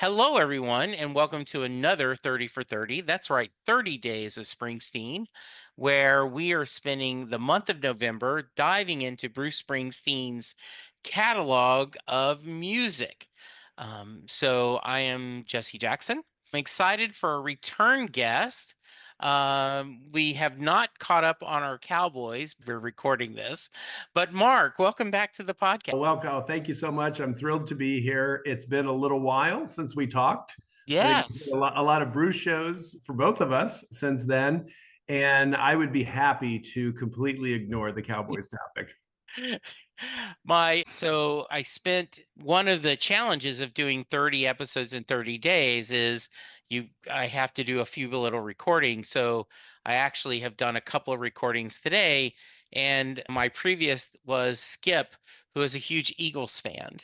Hello, everyone, and welcome to another 30 for 30. That's right, 30 days of Springsteen, where we are spending the month of November diving into Bruce Springsteen's catalog of music. So I am Jesse Jackson. I'm excited for a return guest. We have not caught up on our Cowboys. We're recording this, but Mark, welcome back to the podcast. Welcome. Thank you so much. I'm thrilled to be here. It's been a little while since we talked. I think Yes. a lot of Bruce shows for both of us since then. And I would be happy to completely ignore the Cowboys topic. So I spent one of the challenges of doing 30 episodes in 30 days is I have to do a few little recordings. So I actually have done a couple of recordings today, and my previous was Skip, who is a huge Eagles fan.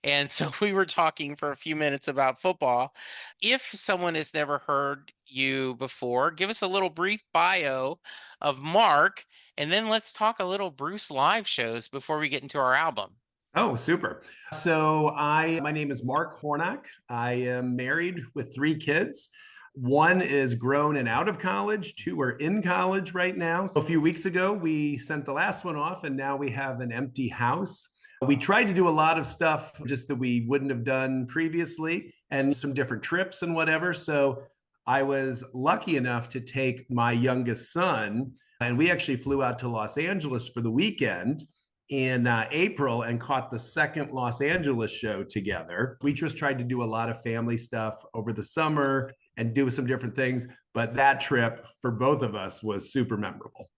And so we were talking for a few minutes about football. If someone has never heard you before, give us a little brief bio of Mark, and then let's talk a little Bruce live shows before we get into our album. Oh, super. My name is Mark Hornock. I am married with three kids. One is grown and out of college. Two are in college right now. So a few weeks ago, we sent the last one off, and now we have an empty house. We tried to do a lot of stuff just that we wouldn't have done previously and some different trips and whatever. So I was lucky enough to take my youngest son, and we actually flew out to Los Angeles for the weekend in April and caught the second Los Angeles show together. We just tried to do a lot of family stuff over the summer and do some different things. But that trip for both of us was super memorable.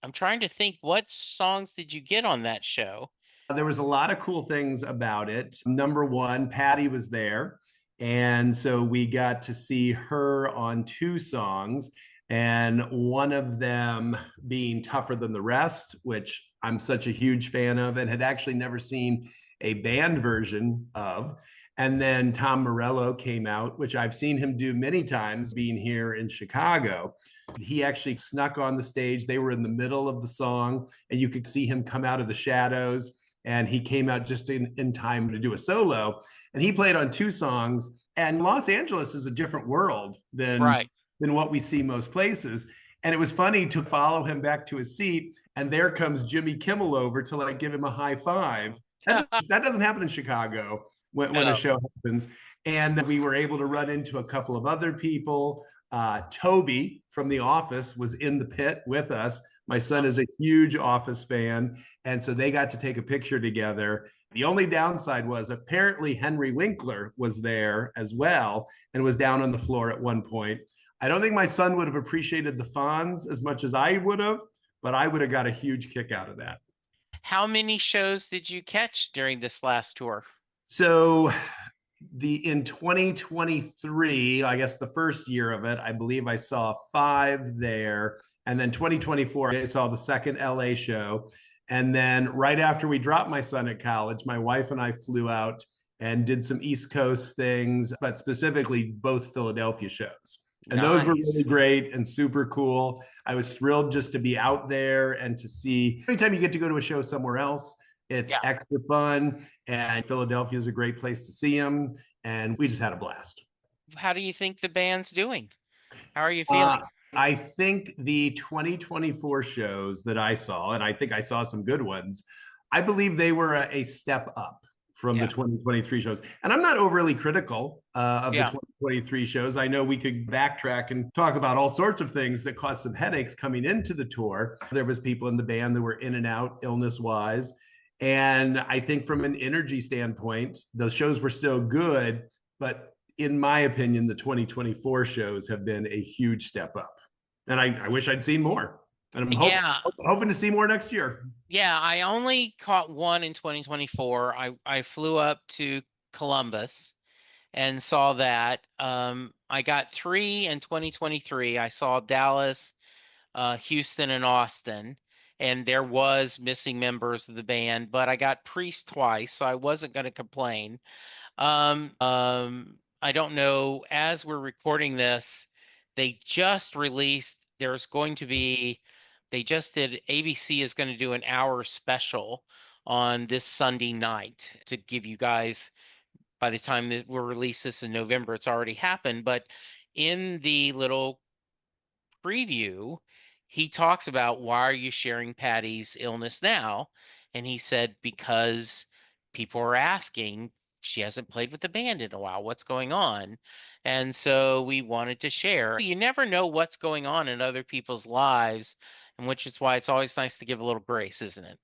I'm trying to think, what songs did you get on that show? There was a lot of cool things about it. Number one, Patty was there. And so we got to see her on two songs, and one of them being Tougher Than the Rest, which I'm such a huge fan of and had actually never seen a band version of. And then Tom Morello came out, which I've seen him do many times being here in Chicago. He actually snuck on the stage. They were in the middle of the song, and you could see him come out of the shadows, and he came out just in time to do a solo. And he played on two songs. And Los Angeles is a different world Right. than what we see most places. And it was funny to follow him back to his seat, and there comes Jimmy Kimmel over to like give him a high five. That doesn't happen in Chicago when a No. show happens. And we were able to run into a couple of other people. Toby from The Office was in the pit with us. My son is a huge Office fan, and so they got to take a picture together. The only downside was apparently Henry Winkler was there as well and was down on the floor at one point. I don't think my son would have appreciated the Fonz as much as I would have, but I would have got a huge kick out of that. How many shows did you catch during this last tour? So the in 2023, I guess the first year of it, I believe I saw five there. And then 2024, I saw the second LA show. And then right after we dropped my son at college, my wife and I flew out and did some East Coast things, but specifically both Philadelphia shows. And those were Nice. really great and super cool. I was thrilled just to be out there and to see anytime you get to go to a show somewhere else, it's Yeah. extra fun. And Philadelphia is a great place to see them. And we just had a blast. How do you think the band's doing? How are you Uh, feeling? I think the 2024 shows that I saw, and I think I saw some good ones, I believe they were a step up from the Yeah. 2023 shows. And I'm not overly critical of the Yeah. 2023 shows. I know we could backtrack and talk about all sorts of things that caused some headaches coming into the tour. There was people in the band that were in and out illness wise. And I think from an energy standpoint, those shows were still good, but in my opinion, the 2024 shows have been a huge step up. And I wish I'd seen more. And Yeah. hoping to see more next year. Yeah. I only caught one in 2024. I flew up to Columbus and saw that. I got three in 2023. I saw Dallas, Houston, and Austin. And there was missing members of the band, but I got Priest twice, so I wasn't going to complain. I don't know, as we're recording this, they just released, there's going to be, they just did, ABC is going to do an hour special on this Sunday night to give you guys By the time that we'll release this in November, it's already happened. But in the little preview, he talks about, why are you sharing Patty's illness now? And he said, because people are asking, she hasn't played with the band in a while. What's going on? And so we wanted to share. You never know what's going on in other people's lives, and which is why it's always nice to give a little grace, isn't it?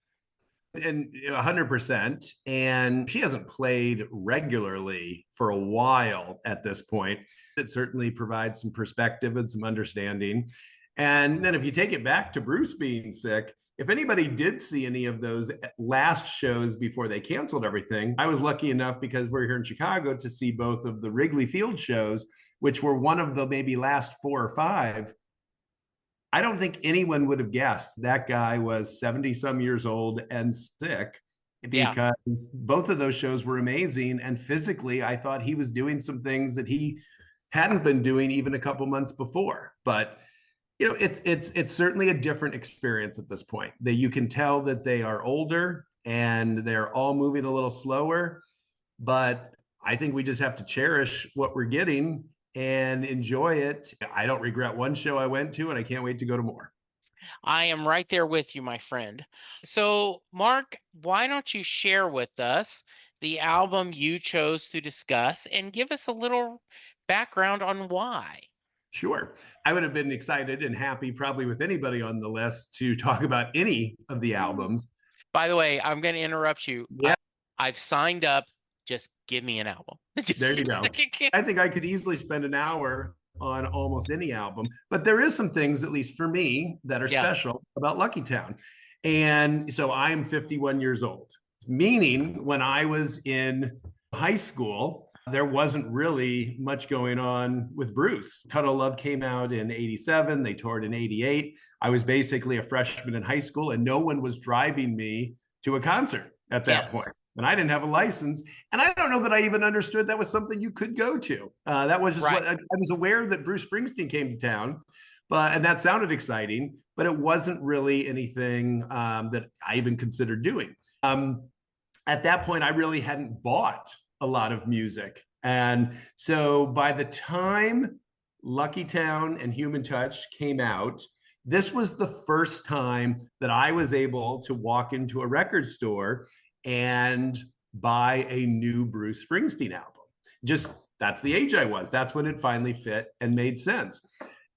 And 100%. And she hasn't played regularly for a while at this point. It certainly provides some perspective and some understanding. And then if you take it back to Bruce being sick, if anybody did see any of those last shows before they canceled everything, I was lucky enough, because we're here in Chicago, to see both of the Wrigley Field shows, which were one of the maybe last 4 or 5. I don't think anyone would have guessed that guy was 70 some years old and sick, Yeah. because both of those shows were amazing. And physically, I thought he was doing some things that he hadn't been doing even a couple months before. But it's certainly a different experience at this point. That you can tell that they are older and they're all moving a little slower. But I think we just have to cherish what we're getting and enjoy it. I don't regret one show I went to, and I can't wait to go to more. I am right there with you, my friend. So, Mark, why don't you share with us the album you chose to discuss and give us a little background on why? Sure. I would have been excited and happy, probably with anybody on the list, to talk about any of the albums. By the way, I'm going to interrupt you. Yeah, I've signed up. Just give me an album. there you go. I think I could easily spend an hour on almost any album, but there is some things, at least for me, that are Yeah. special about Lucky Town. And so I'm 51 years old, meaning when I was in high school, there wasn't really much going on with Bruce. Tunnel Love came out in 87. They toured in 88. I was basically a freshman in high school, and no one was driving me to a concert at that Yes. point. And I didn't have a license. And I don't know that I even understood that was something you could go to. That was just Right. what I was aware that Bruce Springsteen came to town, and that sounded exciting, but it wasn't really anything that I even considered doing. At that point, I really hadn't bought a lot of music. And so by the time Lucky Town and Human Touch came out, this was the first time that I was able to walk into a record store and buy a new Bruce Springsteen album. Just that's the age I was. That's when it finally fit and made sense.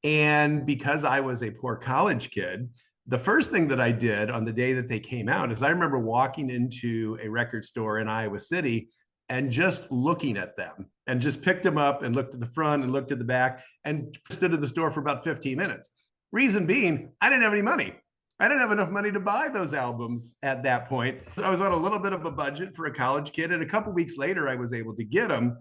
And because I was a poor college kid, the first thing that I did on the day that they came out is I remember walking into a record store in Iowa City and just looking at them, and just picked them up and looked at the front and looked at the back and stood at the store for about 15 minutes. Reason being, I didn't have any money. I didn't have enough money to buy those albums at that point. I was on a little bit of a budget for a college kid, and a couple weeks later, I was able to get them.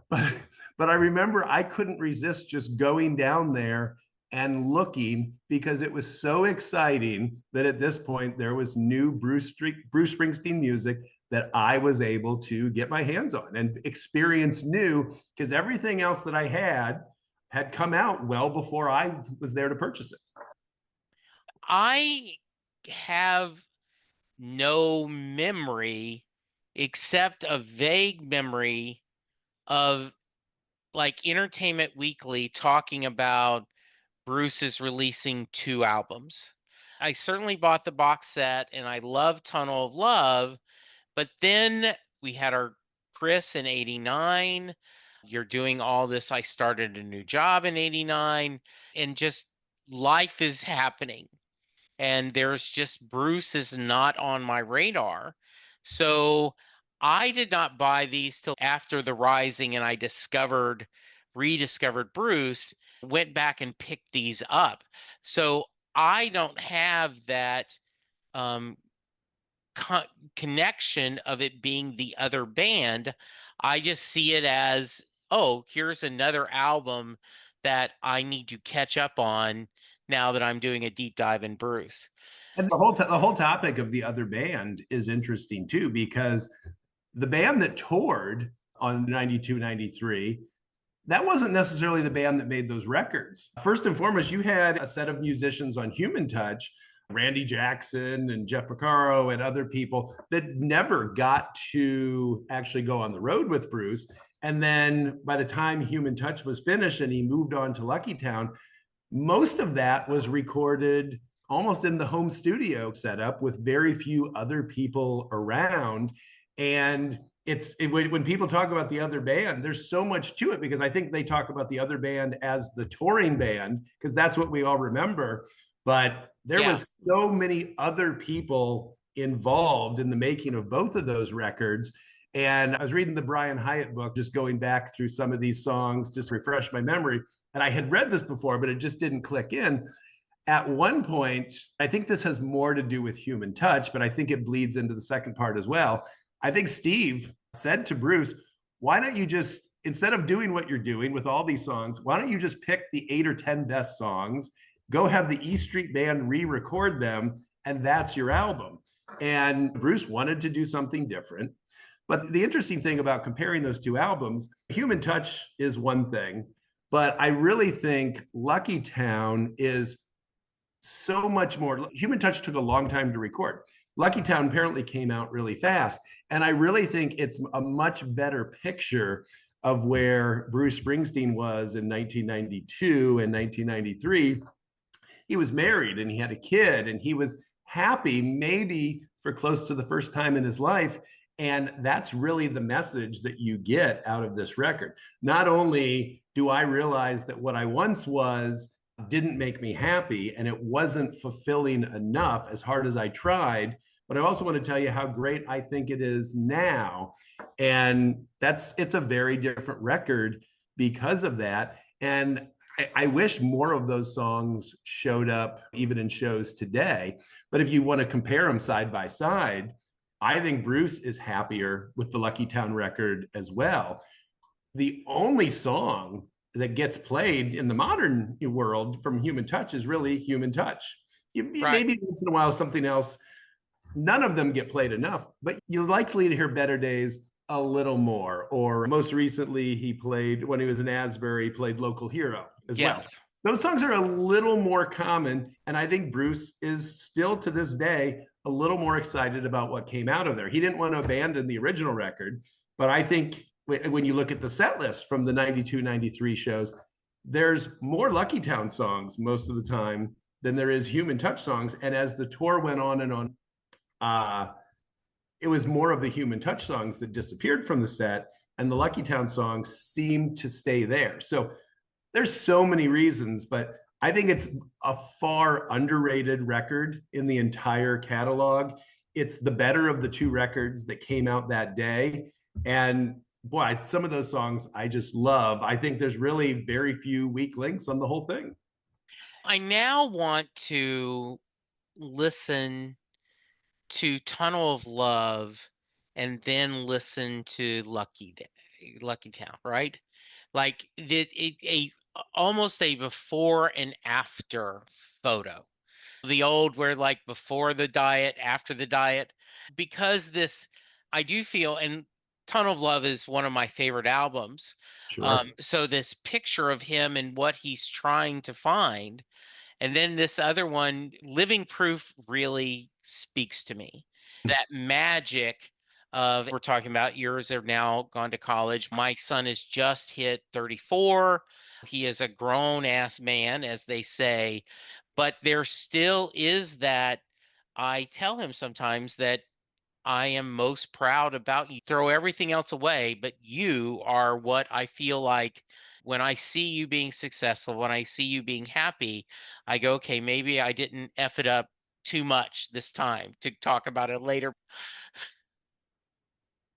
But I remember I couldn't resist just going down there and looking, because it was so exciting that at this point there was new Bruce Springsteen music that I was able to get my hands on and experience new, because everything else that I had come out well before I was there to purchase it. I have no memory except a vague memory of like Entertainment Weekly talking about Bruce is releasing 2 albums. I certainly bought the box set and I love Tunnel of Love, but then we had our Chris in 89. You're doing all this. I started a new job in 89, and just life is happening. And there's just Bruce is not on my radar. So I did not buy these till after the Rising, and I rediscovered Bruce, went back and picked these up. So I don't have that um, connection of it being the other band. I just see it as, oh, here's another album that I need to catch up on now that I'm doing a deep dive in Bruce. And the whole topic of the other band is interesting too, because the band that toured on 92, 93, that wasn't necessarily the band that made those records. First and foremost, you had a set of musicians on Human Touch Randy Jackson and Jeff Porcaro and other people that never got to actually go on the road with Bruce. And then by the time Human Touch was finished and he moved on to Lucky Town, most of that was recorded almost in the home studio setup with very few other people around. And when people talk about the other band, there's so much to it, because I think they talk about the other band as the touring band, because that's what we all remember. But there Yeah. was so many other people involved in the making of both of those records. And I was reading the Brian Hyatt book, just going back through some of these songs, just to refresh my memory. And I had read this before, but it just didn't click in. At one point, I think this has more to do with Human Touch, but I think it bleeds into the second part as well. I think Steve said to Bruce, why don't you just, instead of doing what you're doing with all these songs, why don't you just pick the 8 or 10 best songs, go have the E Street Band re-record them, and that's your album. And Bruce wanted to do something different. But the interesting thing about comparing those two albums, Human Touch is one thing, but I really think Lucky Town is so much more. Human Touch took a long time to record. Lucky Town apparently came out really fast. And I really think it's a much better picture of where Bruce Springsteen was in 1992 and 1993. He was married and he had a kid and he was happy, maybe for close to the first time in his life. And that's really the message that you get out of this record. Not only do I realize that what I once was didn't make me happy and it wasn't fulfilling enough as hard as I tried, but I also want to tell you how great I think it is now. And it's a very different record because of that. And I wish more of those songs showed up even in shows today. But if you want to compare them side by side, I think Bruce is happier with the Lucky Town record as well. The only song that gets played in the modern world from Human Touch is really Human Touch. Right. Maybe once in a while something else. None of them get played enough, but you're likely to hear Better Days a little more. Or most recently, he played, when he was in Asbury, he played Local Hero as well. Yes. Those songs are a little more common. And I think Bruce is still to this day a little more excited about what came out of there. He didn't want to abandon the original record, but I think when you look at the set list from the 92, 93 shows, there's more Lucky Town songs most of the time than there is Human Touch songs. And as the tour went on and on, it was more of the Human Touch songs that disappeared from the set, and the Lucky Town songs seemed to stay there. So there's so many reasons, but I think it's a far underrated record in the entire catalog. It's the better of the two records that came out that day. And boy, some of those songs I just love. I think there's really very few weak links on the whole thing. I now want to listen to Tunnel of Love and then listen to Lucky Town, right? Like almost a before and after photo. The old where like before the diet, after the diet, because I do feel, and Tunnel of Love is one of my favorite albums. Sure. So this picture of him and what he's trying to find, and then this other one, Living Proof, really speaks to me. That magic of, we're talking about, yours have now gone to college. My son has just hit 34. He is a grown ass man, as they say, but there still is that. I tell him sometimes that I am most proud about you. Throw everything else away, but you are what I feel like when I see you being successful, when I see you being happy, I go, okay, maybe I didn't F it up too much this time, to talk about it later.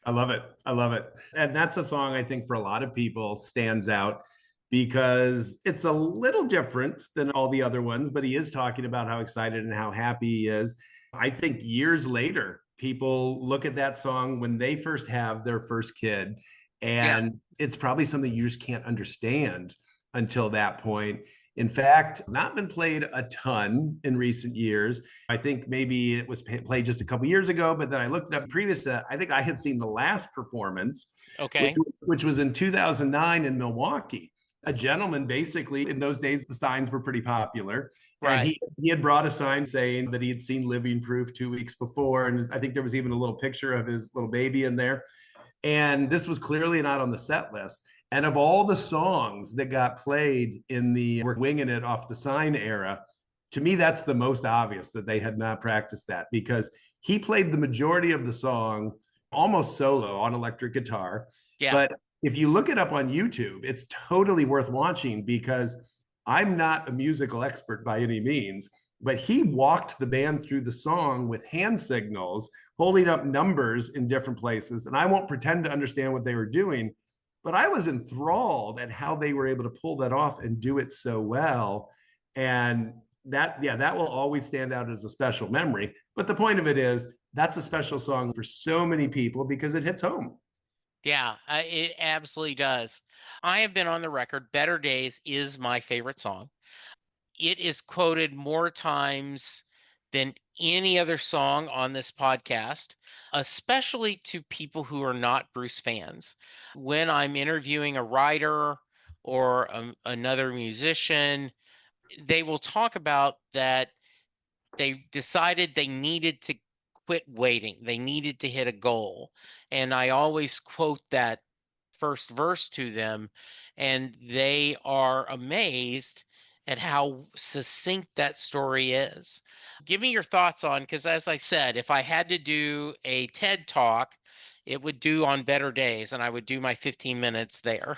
I love it. I love it. And that's a song I think for a lot of people stands out because it's a little different than all the other ones, but he is talking about how excited and how happy he is. I think years later, people look at that song when they first have their first kid, Yeah. and it's probably something you just can't understand until that point. In fact, not been played a ton in recent years. I think maybe it was played just a couple years ago, but then I looked it up previous to that. I think I had seen the last performance, Okay. which was in 2009 in Milwaukee. A gentleman, basically. In those days, the signs were pretty popular. And Right. he had brought a sign saying that he had seen Living Proof 2 weeks before. And I think there was even a little picture of his little baby in there. And this was clearly not on the set list. And of all the songs that got played in the We're Winging It Off the Sign era, to me, that's the most obvious that they had not practiced that, because he played the majority of the song almost solo on electric guitar. Yeah. But if you look it up on YouTube, it's totally worth watching, because I'm not a musical expert by any means, but he walked the band through the song with hand signals, holding up numbers in different places. And I won't pretend to understand what they were doing, but I was enthralled at how they were able to pull that off and do it so well. And that, yeah, that will always stand out as a special memory. But the point of it is, that's a special song for so many people because it hits home. Yeah, it absolutely does. I have been on the record. Better Days is my favorite song. It is quoted more times than any other song on this podcast, especially to people who are not Bruce fans. When I'm interviewing a writer or another musician, they will talk about that they decided they needed to quit waiting. They needed to hit a goal. And I always quote that first verse to them, and they are amazed at how succinct that story is. Give me your thoughts on, because as I said, if I had to do a TED talk, it would do on Better Days, and I would do my 15 minutes there.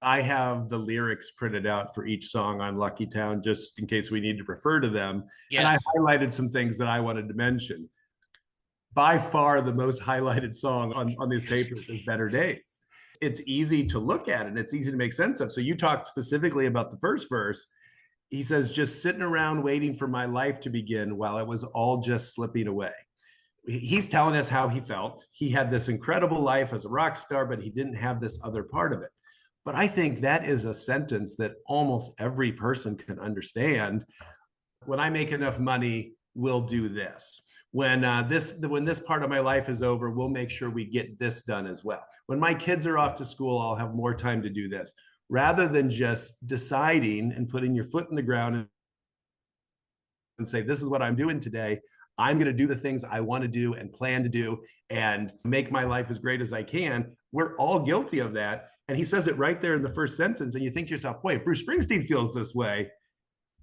I have the lyrics printed out for each song on Lucky Town just in case we need to refer to them. And I Yes. highlighted some things that I wanted to mention. By far, the most highlighted song on these papers is Better Days. It's easy to look at and it's easy to make sense of. So you talked specifically about the first verse. He says, just sitting around waiting for my life to begin while it was all just slipping away. He's telling us how he felt. He had this incredible life as a rock star, but he didn't have this other part of it. But I think that is a sentence that almost every person can understand. When I make enough money, we'll do this. When this part of my life is over, we'll make sure we get this done as well. When my kids are off to school, I'll have more time to do this. Rather than just deciding and putting your foot in the ground and say, this is what I'm doing today. I'm going to do the things I want to do and plan to do and make my life as great as I can. We're all guilty of that. And he says it right there in the first sentence. And you think to yourself, wait, Bruce Springsteen feels this way.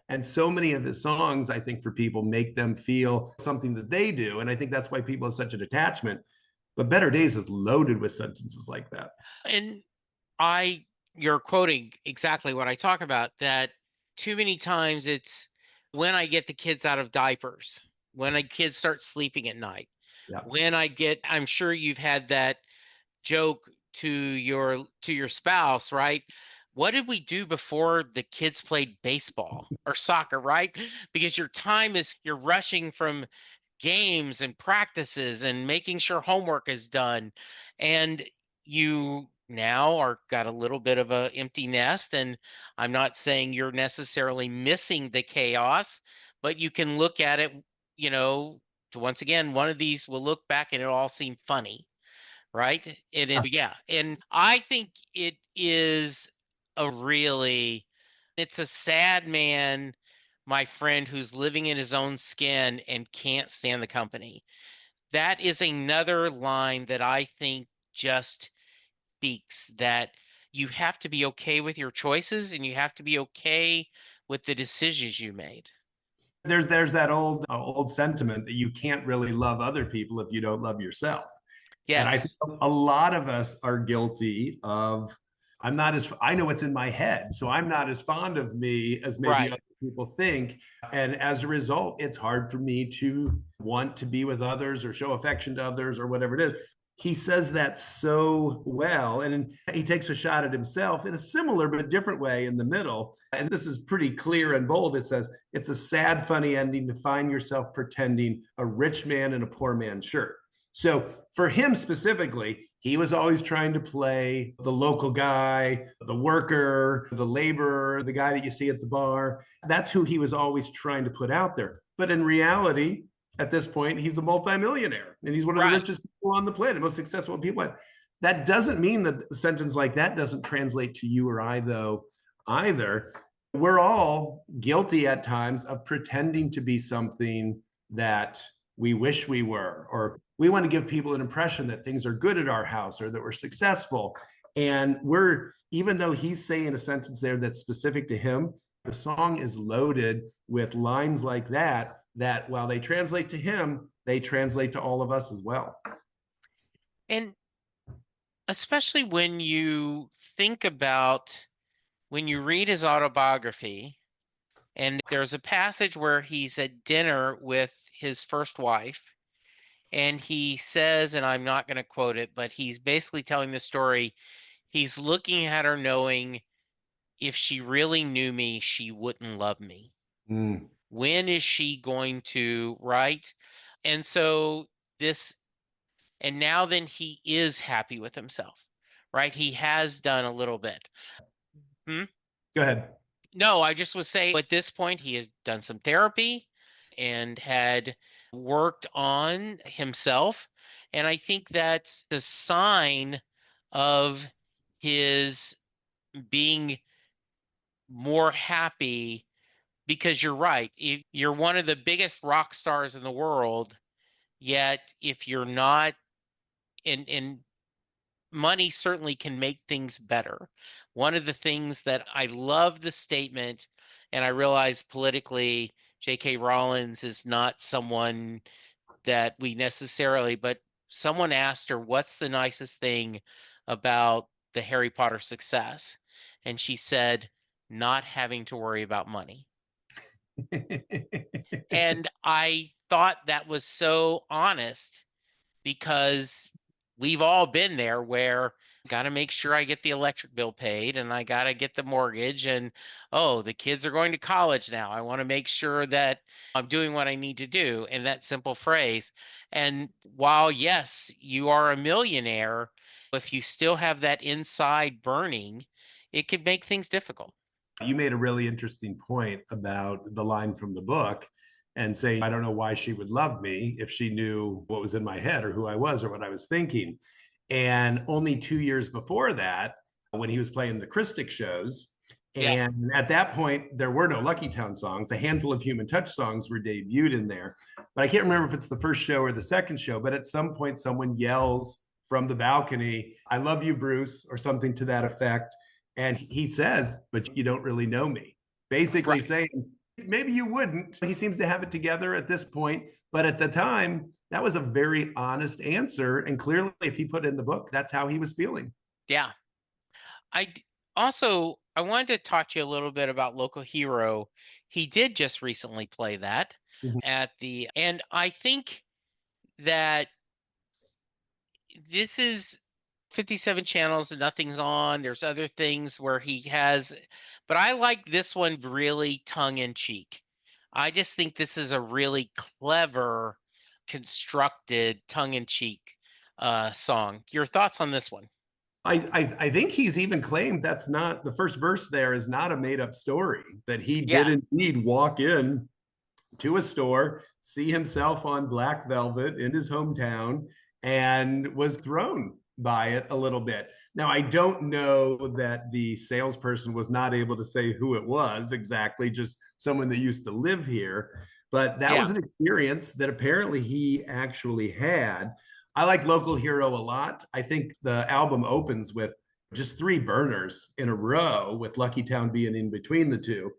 And so many of his songs, I think, for people make them feel something that they do. And I think that's why people have such an attachment. But Better Days is loaded with sentences like that. And you're quoting exactly what I talk about, that too many times it's when I get the kids out of diapers, when a kid starts sleeping at night, Yeah. I'm sure you've had that joke to your spouse, right? What did we do before the kids played baseball or soccer, right? Because you're rushing from games and practices and making sure homework is done, and you now are got a little bit of a empty nest. And I'm not saying you're necessarily missing the chaos, but you can look at it, you know, to once again, one of these will look back and it'll all seem funny, right? Yeah, and I think it is it's a sad man, my friend, who's living in his own skin and can't stand the company. That is another line that I think just speaks that you have to be okay with your choices and you have to be okay with the decisions you made. There's that old sentiment that you can't really love other people if you don't love yourself. And I think Yes. a lot of us are guilty of, I know what's in my head. So I'm not as fond of me as maybe Right. other people think. And as a result, it's hard for me to want to be with others or show affection to others or whatever it is. He says that so well. And he takes a shot at himself in a similar but different way in the middle. And this is pretty clear and bold. It says, it's a sad, funny ending to find yourself pretending a rich man in a poor man's shirt. So for him specifically, he was always trying to play the local guy, the worker, the laborer, the guy that you see at the bar. That's who he was always trying to put out there. But in reality, at this point, he's a multimillionaire and he's one of the Right. richest people on the planet, most successful people. That doesn't mean that a sentence like that doesn't translate to you or I, though, either. We're all guilty at times of pretending to be something that we wish we were, or we want to give people an impression that things are good at our house or that we're successful. And even though he's saying a sentence there that's specific to him, the song is loaded with lines like that, that while they translate to him, they translate to all of us as well. And especially when you think about when you read his autobiography, and there's a passage where he's at dinner with his first wife, and he says, and I'm not going to quote it, but he's basically telling the story. He's looking at her knowing if she really knew me, she wouldn't love me. Mm. When is she going to, right? And so this, and now then he is happy with himself, right? He has done a little bit. Hmm? Go ahead. No, I just was saying at this point he had done some therapy and had worked on himself. And I think that's the sign of his being more happy, because you're right. If you're one of the biggest rock stars in the world, yet if you're not, and money certainly can make things better. One of the things that I love the statement, and I realize politically, J.K. Rowling is not someone that we necessarily, but someone asked her, what's the nicest thing about the Harry Potter success? And she said, not having to worry about money. And I thought that was so honest, because we've all been there where got to make sure I get the electric bill paid and I got to get the mortgage, and oh, the kids are going to college now. I want to make sure that I'm doing what I need to do, in that simple phrase. And while yes, you are a millionaire, if you still have that inside burning, it could make things difficult. You made a really interesting point about the line from the book and saying, I don't know why she would love me if she knew what was in my head or who I was or what I was thinking. And only 2 years before that, when he was playing the Christic shows, Yeah. and at that point, there were no Lucky Town songs. A handful of Human Touch songs were debuted in there. But I can't remember if it's the first show or the second show. But at some point, someone yells from the balcony, I love you, Bruce, or something to that effect. And he says, but you don't really know me. Basically Right. saying, maybe you wouldn't. He seems to have it together at this point. But at the time, that was a very honest answer. And clearly, if he put it in the book, that's how he was feeling. Yeah. Also, I wanted to talk to you a little bit about Local Hero. He did just recently play that Mhm. and I think that this is 57 channels and nothing's on. There's other things where he has, but I like this one really tongue in cheek. I just think this is a really clever, constructed tongue in cheek song. Your thoughts on this one? I think he's even claimed that's not the first verse there is not a made up story, that he Yeah, did indeed walk in to a store, see himself on Black Velvet in his hometown, and was thrown by it a little bit. Now, I don't know that the salesperson was not able to say who it was exactly, just someone that used to live here. But that yeah, was an experience that apparently he actually had. I like Local Hero a lot. I think the album opens with just three burners in a row, with Lucky Town being in between the two.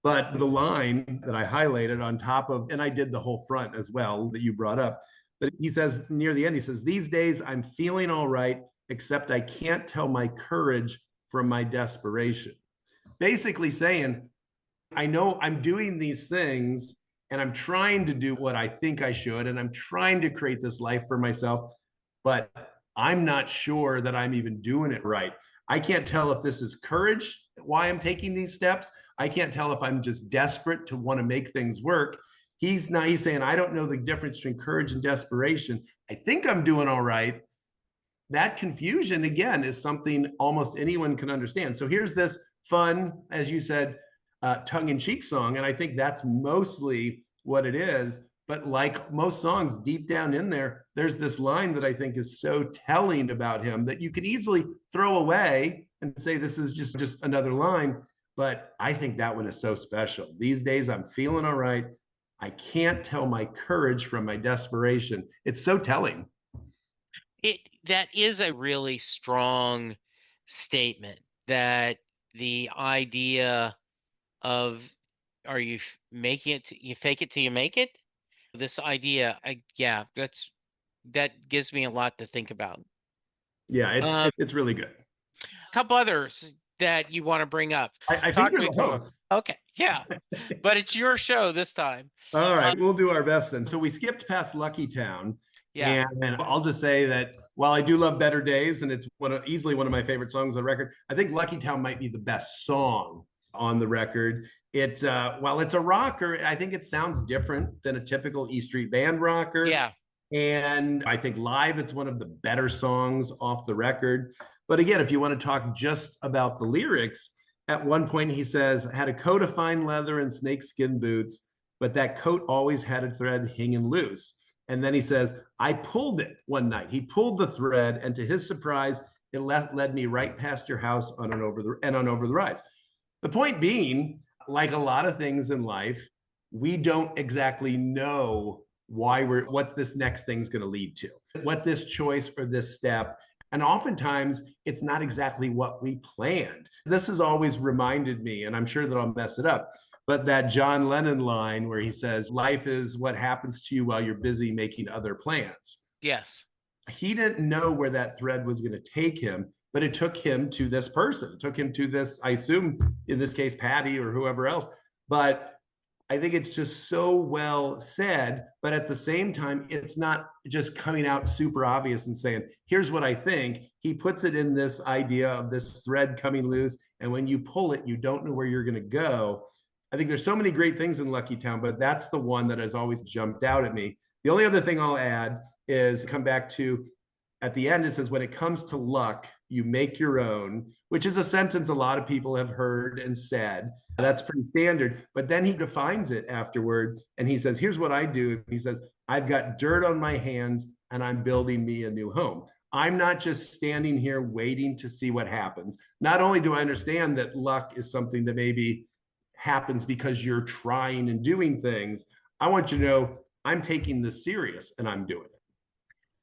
But the line that I highlighted on top of, and I did the whole front as well that you brought up, but he says near the end, he says, these days I'm feeling all right, except I can't tell my courage from my desperation. Basically saying, I know I'm doing these things and I'm trying to do what I think I should, and I'm trying to create this life for myself, but I'm not sure that I'm even doing it right. I can't tell if this is courage, why I'm taking these steps. I can't tell if I'm just desperate to want to make things work. He's saying, I don't know the difference between courage and desperation. I think I'm doing all right. That confusion, again, is something almost anyone can understand. So here's this fun, as you said, tongue in cheek song. And I think that's mostly what it is. But like most songs, deep down in there, there's this line that I think is so telling about him that you could easily throw away and say this is just another line. But I think that one is so special. These days, I'm feeling all right. I can't tell my courage from my desperation. It's so telling. That is a really strong statement, that the idea of, are you making it, you fake it till you make it? This idea, yeah, that gives me a lot to think about. Yeah, A it's really good. couple others that you want to bring up. I think Talk to you're me the some more. host. Okay, yeah, but it's your show this time. All Uh, right, we'll do our best then. So we skipped past Lucky Town, yeah, and I'll just say that while I do love Better Days, and it's easily one of my favorite songs on the record, I think Lucky Town might be the best song on the record. While it's a rocker, I think it sounds different than a typical E Street Band rocker. yeah, And I think live, it's one of the better songs off the record. But again, if you want to talk just about the lyrics, at one point he says, had a coat of fine leather and snakeskin boots, but that coat always had a thread hanging loose. And then he says, I pulled it one night. He pulled the thread, and to his surprise, it led me right past your house on on over the rise. The point being, like a lot of things in life, we don't exactly know what this next thing's going to lead to, what this choice or this step. And oftentimes it's not exactly what we planned. This has always reminded me, and I'm sure that I'll mess it up, but that John Lennon line where he says, life is what happens to you while you're busy making other plans. yes, He didn't know where that thread was going to take him, but it took him to this person. It took him to this, I assume in this case, Patty or whoever else. But I think it's just so well said. But at the same time, it's not just coming out super obvious and saying, here's what I think. He puts it in this idea of this thread coming loose. And when you pull it, you don't know where you're going to go. I think there's so many great things in Lucky Town, but that's the one that has always jumped out at me. The only other thing I'll add is come back to at the end, it says, when it comes to luck, you make your own, which is a sentence a lot of people have heard and said. That's pretty standard. But then he defines it afterward and he says, here's what I do. He says, I've got dirt on my hands and I'm building me a new home. I'm not just standing here waiting to see what happens. Not only do I understand that luck is something that maybe happens because you're trying and doing things, I want you to know I'm taking this serious and I'm doing it.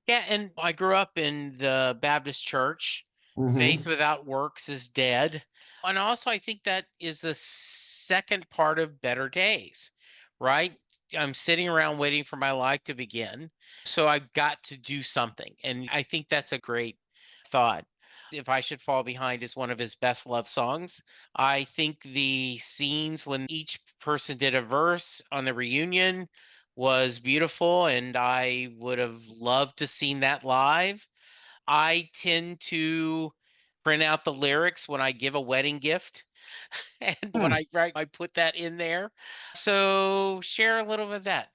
yeah. And I grew up in the Baptist church. Faith Mm-hmm. without works is dead. And also, I think that is the second part of Better Days, right? I'm sitting around waiting for my life to begin. So I've got to do something. And I think that's a great thought. If I Should Fall Behind is one of his best love songs. I think the scenes when each person did a verse on the reunion was beautiful, and I would have loved to seen that live. I tend to print out the lyrics when I give a wedding gift. And when Hmm. I write, I put that in there. So share a little bit of that.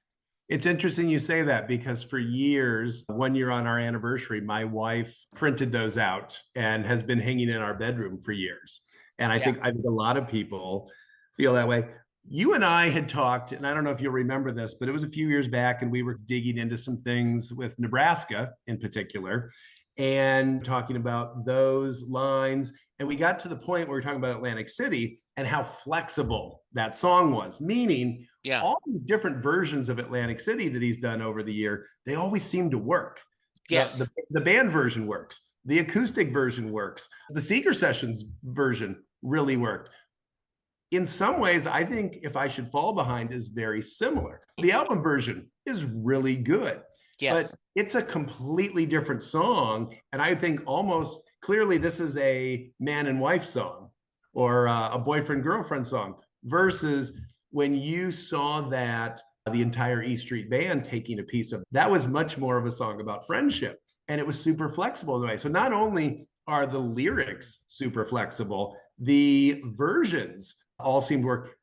It's interesting you say that because for years, 1 year on our anniversary, my wife printed those out and has been hanging in our bedroom for years. And Yeah. I think a lot of people feel that way. You and I had talked, and I don't know if you'll remember this, but it was a few years back, and we were digging into some things with Nebraska in particular and talking about those lines. And we got to the point where we were talking about Atlantic City and how flexible that song was, meaning Yeah. all these different versions of Atlantic City that he's done over the year, they always seem to work. Yes. The band version works. The acoustic version works. The Seeger Sessions version really worked. In some ways, I think If I Should Fall Behind is very similar. The album version is really good, but Yes. it's a completely different song. And I think almost clearly this is a man and wife song or a boyfriend girlfriend song versus when you saw that the entire E Street Band taking a piece of that was much more of a song about friendship. And it was super flexible in the way. So not only are the lyrics super flexible, the versions all seem to work.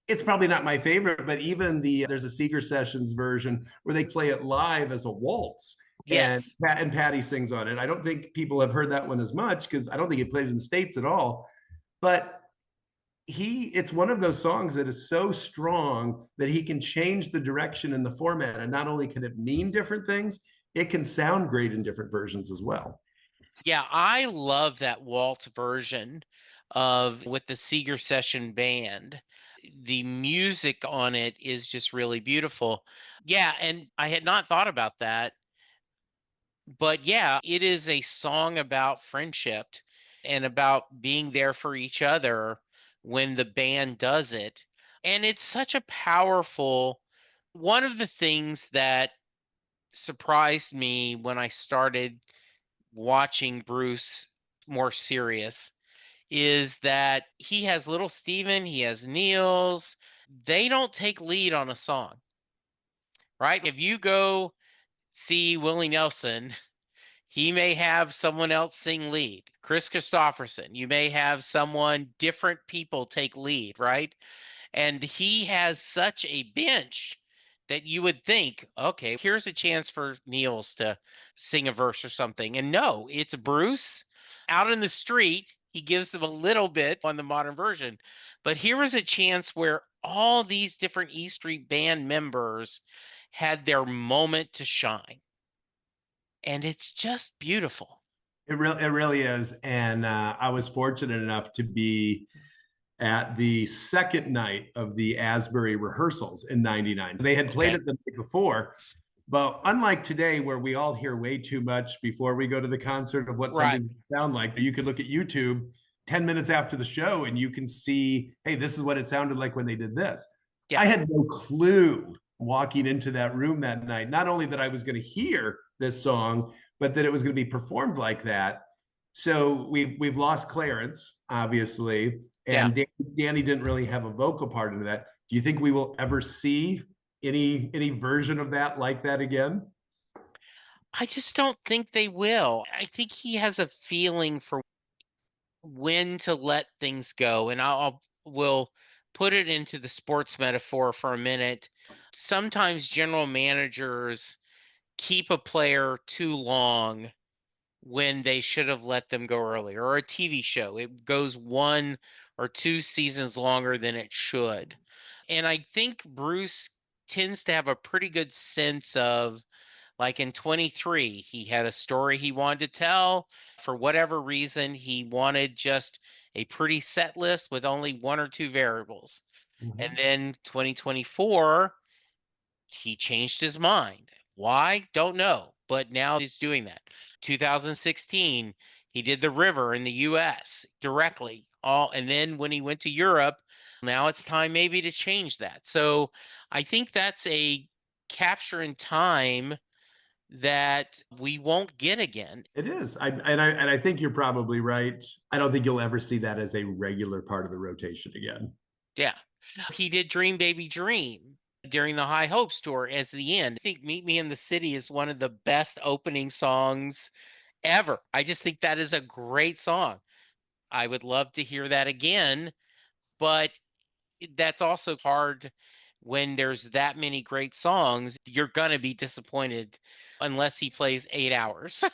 It's probably not my favorite, but even there's a Seeger Sessions version where they play it live as a waltz, and Yes. Patty sings on it. I don't think people have heard that one as much because I don't think it played in the States at all. But it's one of those songs that is so strong that he can change the direction and the format. And not only can it mean different things, it can sound great in different versions as well. Yeah, I love that waltz version of with the Seeger session band. The music on it is just really beautiful. Yeah, and I had not thought about that. But yeah, it is a song about friendship and about being there for each other when the band does it. And it's such a powerful one of the things that surprised me when I started watching Bruce more serious is that he has little Steven, he has Niels. They don't take lead on a song, right? If you go see Willie Nelson, he may have someone else sing lead. Chris Christopherson, you may have different people take lead, right? And he has such a bench that you would think, okay, here's a chance for Niels to sing a verse or something. And no, it's Bruce out in the street. He gives them a little bit on the modern version. But here was a chance where all these different E Street Band members had their moment to shine. And it's just beautiful. It really is. And I was fortunate enough to be at the second night of the Asbury rehearsals in '99. They had played Okay. it the night before, but unlike today, where we all hear way too much before we go to the concert of what Right. something's going to sound like, you could look at YouTube 10 minutes after the show and you can see, hey, this is what it sounded like when they did this. Yeah. I had no clue walking into that room that night, not only that I was going to hear this song, but that it was going to be performed like that. So we've lost Clarence, obviously, Yeah. and Danny didn't really have a vocal part in that. Do you think we will ever see any version of that like that again? I just don't think they will. I think he has a feeling for when to let things go. And I'll will put it into the sports metaphor for a minute. Sometimes general managers keep a player too long when they should have let them go earlier, or a TV show. It goes 1 or 2 seasons longer than it should. And I think Bruce tends to have a pretty good sense of like in 23, he had a story he wanted to tell. For whatever reason, he wanted just a pretty set list with only 1 or 2 variables. And Mhm. then 2024, he changed his mind. Why? Don't know. But now he's doing that. 2016, he did the river in the US directly. And then when he went to Europe, now it's time maybe to change that. So I think that's a capture in time that we won't get again. It is. I think you're probably right. I don't think you'll ever see that as a regular part of the rotation again. Yeah. He did Dream Baby Dream during the High Hopes tour as the end. I think Meet Me in the City is one of the best opening songs ever. I just think that is a great song. I would love to hear that again, but that's also hard when there's that many great songs. You're going to be disappointed unless he plays 8 hours.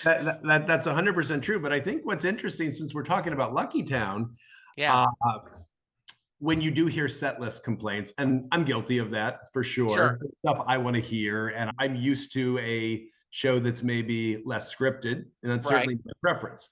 That's 100% true. But I think what's interesting, since we're talking about Lucky Town, Yeah, uh, when you do hear set list complaints, and I'm guilty of that for sure. sure, stuff I want to hear, and I'm used to a show that's maybe less scripted, and that's Right, certainly my preference.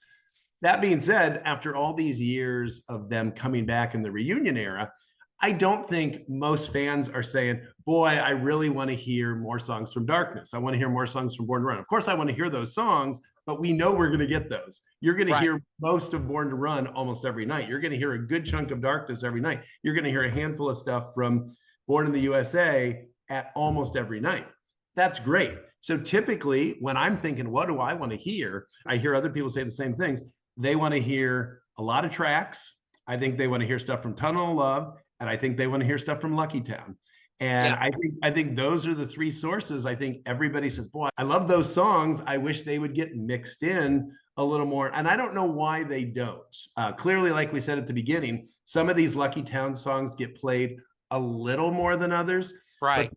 That being said, after all these years of them coming back in the reunion era, I don't think most fans are saying, boy, I really want to hear more songs from Darkness. I want to hear more songs from Born to Run. Of course, I want to hear those songs, but we know we're going to get those. You're going to right. hear most of Born to Run almost every night. You're going to hear a good chunk of Darkness every night. You're going to hear a handful of stuff from Born in the USA at almost every night. That's great. So typically, when I'm thinking, what do I want to hear? I hear other people say the same things. They want to hear a lot of tracks. I think they want to hear stuff from Tunnel of Love, and I think they want to hear stuff from Lucky Town. And Yeah, I think those are the three sources. I think everybody says, "Boy, I love those songs. I wish they would get mixed in a little more." And I don't know why they don't. Clearly, like we said at the beginning, some of these Lucky Town songs get played a little more than others, but right.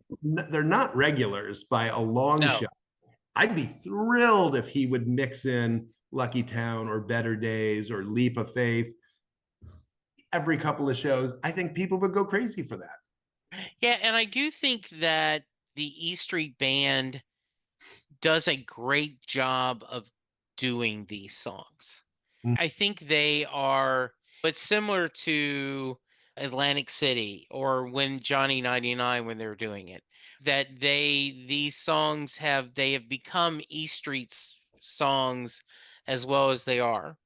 they're not regulars by a long No. shot. I'd be thrilled if he would mix in Lucky Town or Better Days or Leap of Faith. every couple of shows, I think people would go crazy for that. Yeah, and I do think that the E Street Band does a great job of doing these songs. Mm. I think they are, it's similar to Atlantic City or when Johnny 99 when they're doing it, that these songs they have become E Street's songs as well as they are.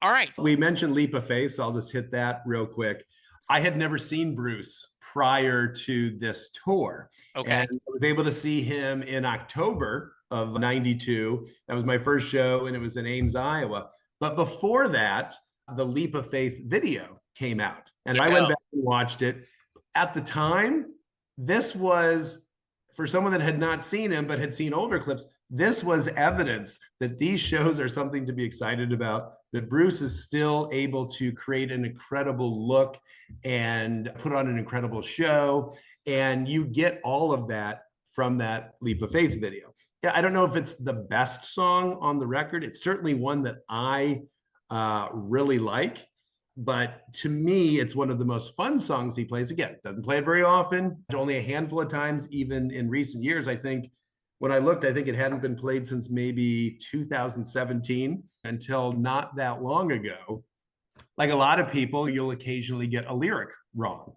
All right. We mentioned Leap of Faith, so I'll just hit that real quick. I had never seen Bruce prior to this tour, and Okay. I was able to see him in October of '92. That was my first show, and it was in Ames, Iowa. But before that, the Leap of Faith video came out, and I went Yeah. back and watched it. At the time, this was for someone that had not seen him but had seen older clips. This was evidence that these shows are something to be excited about, that Bruce is still able to create an incredible look and put on an incredible show. And you get all of that from that Leap of Faith video. Yeah, I don't know if it's the best song on the record. It's certainly one that I really like. But to me, it's one of the most fun songs he plays. Again, doesn't play it very often, only a handful of times, even in recent years. I think when I looked, I think it hadn't been played since maybe 2017 until not that long ago. Like a lot of people, you'll occasionally get a lyric wrong.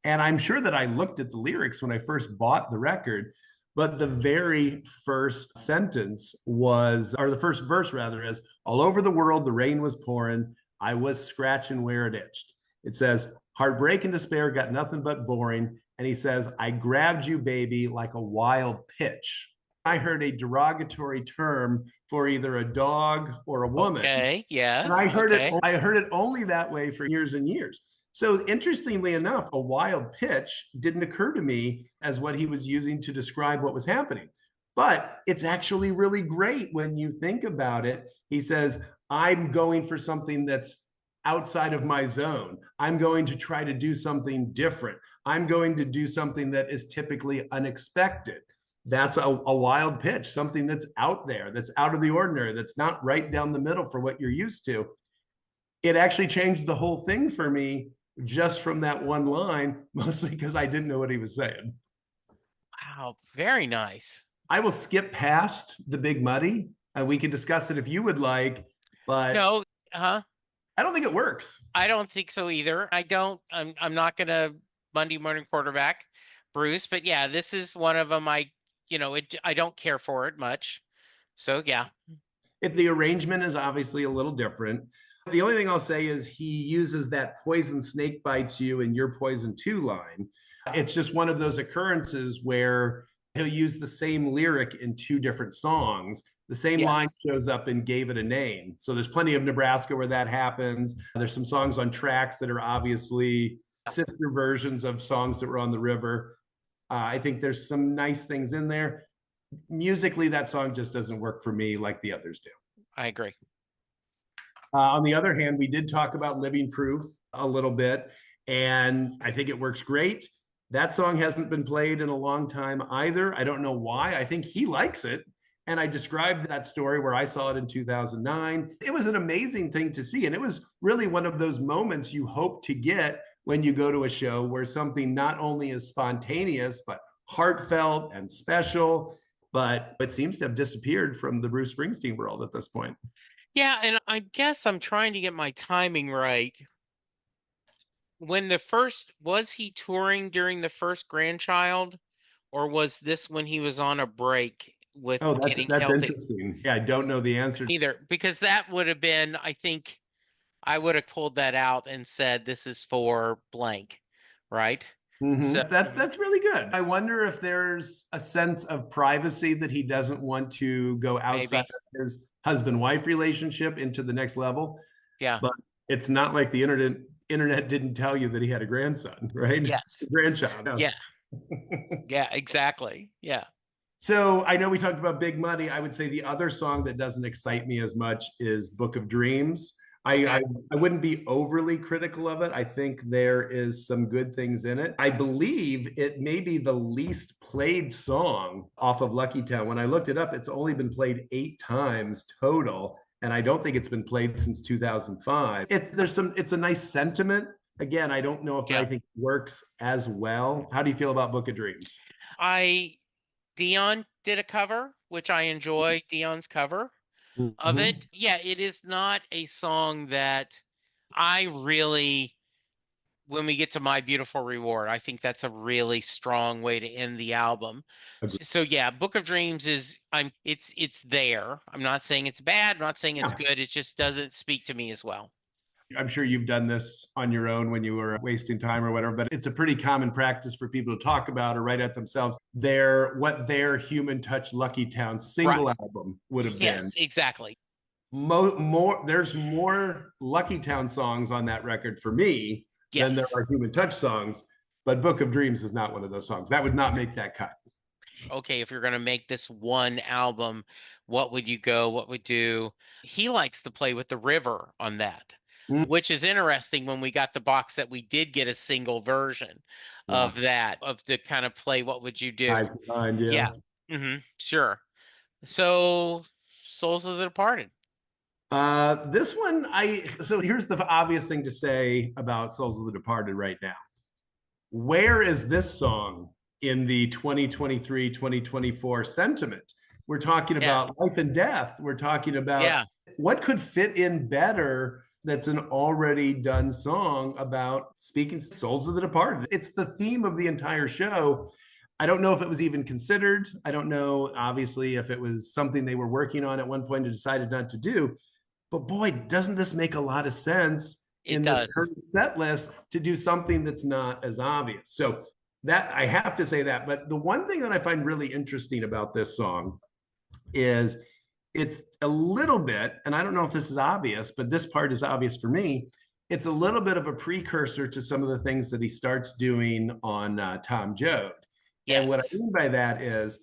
And I'm sure that I looked at the lyrics when I first bought the record, but the very first sentence was, or the first verse rather, is all over the world, the rain was pouring. I was scratching where it itched. It says, heartbreak and despair got nothing but boring. And he says, I grabbed you, baby, like a wild pitch. I heard a derogatory term for either a dog or a woman. Okay. And Yes. Okay. I heard it only that way for years and years. So interestingly enough, a wild pitch didn't occur to me as what he was using to describe what was happening. But it's actually really great when you think about it. He says, I'm going for something that's outside of my zone. I'm going to try to do something different. I'm going to do something that is typically unexpected. That's a wild pitch, something that's out there, that's out of the ordinary, that's not right down the middle for what you're used to. It actually changed the whole thing for me just from that one line, mostly because I didn't know what he was saying. Wow. Very nice. I will skip past the Big Muddy, and we can discuss it if you would like, but No. Huh? I don't think it works. I don't think so either. I'm not gonna Monday morning quarterback Bruce, but yeah, this is one of them. I don't care for it much. So yeah. The arrangement is obviously a little different. The only thing I'll say is he uses that poison snake bites you and your poison too line. It's just one of those occurrences where he'll use the same lyric in two different songs. The same line Yes. shows up and gave it a name. So there's plenty of Nebraska where that happens. There's some songs on tracks that are obviously sister versions of songs that were on the river. I think there's some nice things in there. Musically, that song just doesn't work for me like the others do. I agree. On the other hand, we did talk about Living Proof a little bit, and I think it works great. That song hasn't been played in a long time either. I don't know why. I think he likes it. And I described that story where I saw it in 2009. It was an amazing thing to see. And it was really one of those moments you hope to get when you go to a show where something not only is spontaneous, but heartfelt and special. But it seems to have disappeared from the Bruce Springsteen world at this point. Yeah, and I guess I'm trying to get my timing right. When was he touring during the first grandchild, or was this when he was on a break with Oh, getting that's healthy? interesting. Yeah, I don't know the answer. Either, because that would have been, I think I would have pulled that out and said this is for blank, right? So That's really good. I wonder if there's a sense of privacy that he doesn't want to go outside maybe, of his husband-wife relationship into the next level. yeah, But it's not like the internet didn't tell you that he had a grandson, right? yes, A grandchild. yeah, yeah, exactly, yeah. So I know we talked about Big Money. I would say the other song that doesn't excite me as much is Book of Dreams. I, Okay. I, I wouldn't be overly critical of it. I think there is some good things in it. I believe it may be the least played song off of Lucky Town. When I looked it up, it's only been played 8 times total. And I don't think it's been played since 2005. It's a nice sentiment, again, I don't know if I Yeah. think it works as well. How do you feel about Book of Dreams? I Dion did a cover, which I enjoy Dion's cover of Mhm. it. Yeah, it is not a song that I really, when we get to My Beautiful Reward, I think that's a really strong way to end the album. Agreed. So yeah, Book of Dreams is it's there. I'm not saying it's bad, I'm not saying it's Yeah. good. It just doesn't speak to me as well. I'm sure you've done this on your own when you were wasting time or whatever, but it's a pretty common practice for people to talk about or write at themselves what their Human Touch Lucky Town single Right. album would have been. Yes, exactly. There's more Lucky Town songs on that record for me than there Yes. are Human Touch songs, but Book of Dreams is not one of those songs. That would not make that cut. Okay, if you're going to make this one album, what would you go? What would do? He likes to play with the river on that, Mm, which is interesting when we got the box that we did get a single version yeah. of that, of the kind of play, what would you do? Eyes behind you. Yeah. Sure. So, Souls of the Departed. This one, so here's the obvious thing to say about Souls of the Departed right now. Where is this song in the 2023-2024 sentiment? We're talking Yeah. about life and death. We're talking about Yeah. what could fit in better that's an already done song about speaking souls of the departed. It's the theme of the entire show. I don't know if it was even considered. I don't know, obviously, if it was something they were working on at one point and decided not to do. But boy, doesn't this make a lot of sense It in this does. current set list to do something that's not as obvious? So that I have to say that. But the one thing that I find really interesting about this song is it's a little bit, and I don't know if this is obvious, but this part is obvious for me. It's a little bit of a precursor to some of the things that he starts doing on Tom Joad. And what I Yes. mean by that is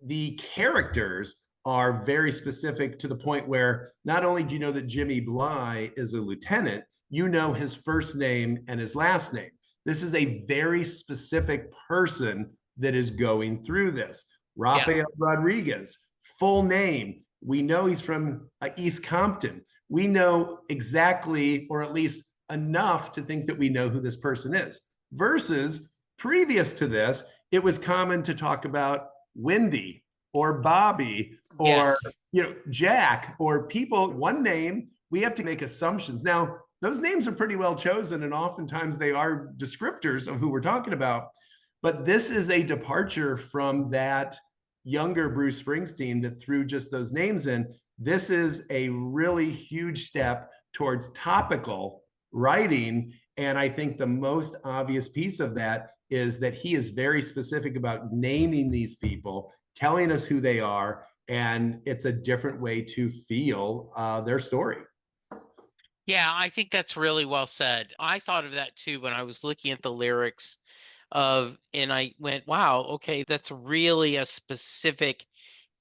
the characters are very specific to the point where not only do you know that Jimmy Bly is a lieutenant, you know his first name and his last name. This is a very specific person that is going through this. Yeah. Rafael Rodriguez, full name. We know he's from East Compton. We know exactly, or at least enough to think that we know who this person is. Versus previous to this, it was common to talk about Wendy or Bobby or Yes. Jack or people, one name. We have to make assumptions. Now, those names are pretty well chosen, and oftentimes they are descriptors of who we're talking about. But this is a departure from that younger Bruce Springsteen that threw just those names in. This is a really huge step towards topical writing. And I think the most obvious piece of that is that he is very specific about naming these people, telling us who they are, and it's a different way to feel their story. Yeah, I think that's really well said. I thought of that too when I was looking at the lyrics and I went, wow, okay, that's really a specific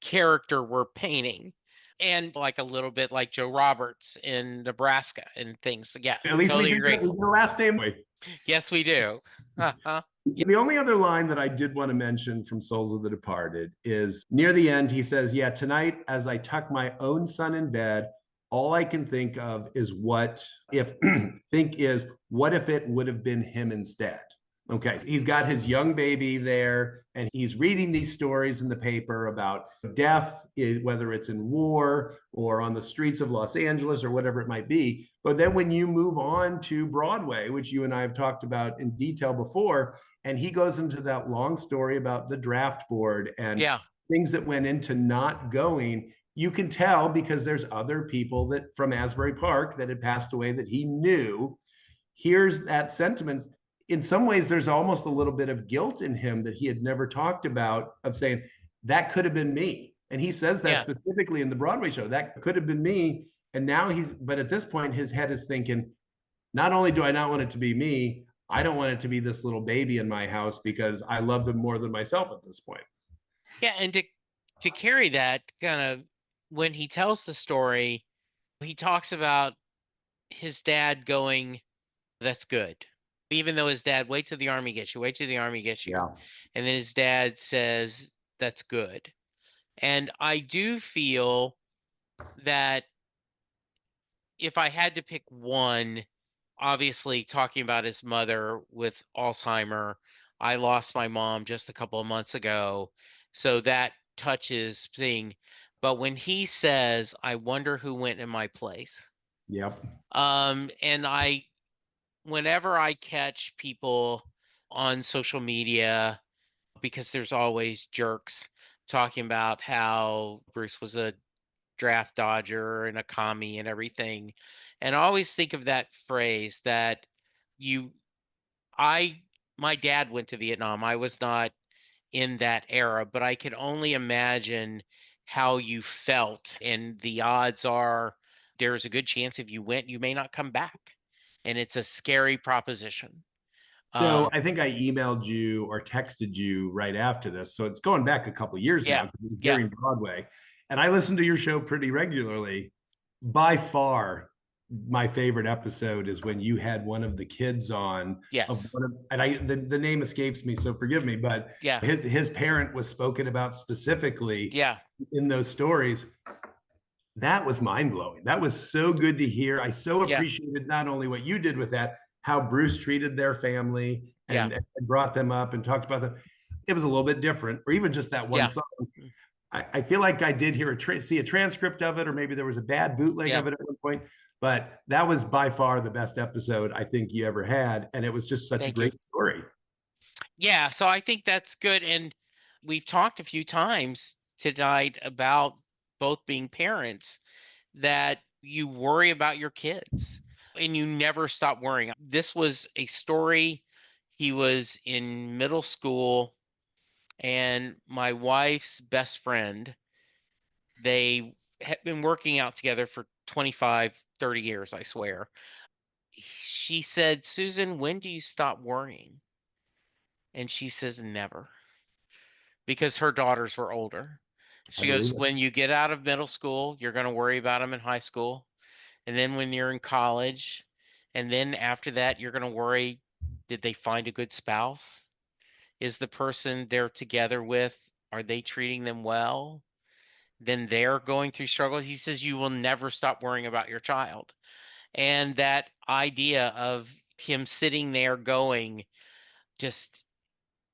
character we're painting. And like a little bit like Joe Roberts in Nebraska and things. Yeah, At least we totally did agree. the last name. Yes, we do. Uh-huh. Yeah. The only other line that I did want to mention from Souls of the Departed is near the end, he says, yeah, tonight, as I tuck my own son in bed, all I can think of is what if it would have been him instead? Okay, he's got his young baby there, and he's reading these stories in the paper about death, whether it's in war or on the streets of Los Angeles or whatever it might be. But then when you move on to Broadway, which you and I have talked about in detail before, and he goes into that long story about the draft board and Yeah. things that went into not going, you can tell because there's other people that from Asbury Park that had passed away that he knew. Here's that sentiment. In some ways, there's almost a little bit of guilt in him that he had never talked about, of saying, that could have been me. And he says that Yeah. specifically in the Broadway show, that could have been me. And now but at this point, his head is thinking, not only do I not want it to be me, I don't want it to be this little baby in my house because I love him more than myself at this point. Yeah, and to carry that kind of when he tells the story, he talks about his dad going, that's good. Even though his dad, wait till the army gets you, wait till the army gets you. Yeah. And then his dad says, that's good. And I do feel that if I had to pick one, obviously talking about his mother with Alzheimer. I lost my mom just a couple of months ago, so that touches thing. But when he says, "I wonder who went in my place," Yep. and whenever I catch people on social media, because there's always jerks talking about how Bruce was a draft dodger and a commie and everything. And I always think of that phrase that you, I, my dad went to Vietnam. I was not in that era, but I can only imagine how you felt. And the odds are there's a good chance if you went, you may not come back. And it's a scary proposition. So Um, I think I emailed you or texted you right after this. So it's going back a couple of years now yeah, because it was yeah, during Broadway. And I listen to your show pretty regularly. By far, my favorite episode is when you had one of the kids on of yes, one of, and the name escapes me, so forgive me, but yeah, his parent was spoken about specifically yeah, in those stories. That was mind blowing. That was so good to hear. I so yeah, appreciated not only what you did with that, how Bruce treated their family yeah, and brought them up and talked about them. It was a little bit different, or even just that one yeah, song. I feel like I did hear see a transcript of it, or maybe there was a bad bootleg yeah. of it at one point. But that was by far the best episode I think you ever had, and it was just such a Thank you. great story. Yeah, so I think that's good. And we've talked a few times tonight about both being parents, that you worry about your kids and you never stop worrying. This was a story. He was in middle school, and my wife's best friend, they had been working out together for 25, 30 years, I swear. She said, "Susan, when do you stop worrying?" And she says, "Never," because her daughters were older. I She believe goes, it. "When you get out of middle school, you're going to worry about them in high school. And then when you're in college, and then after that, you're going to worry, did they find a good spouse? Is the person they're together with, are they treating them well? Then they're going through struggles." He says, "You will never stop worrying about your child." And that idea of him sitting there going, just,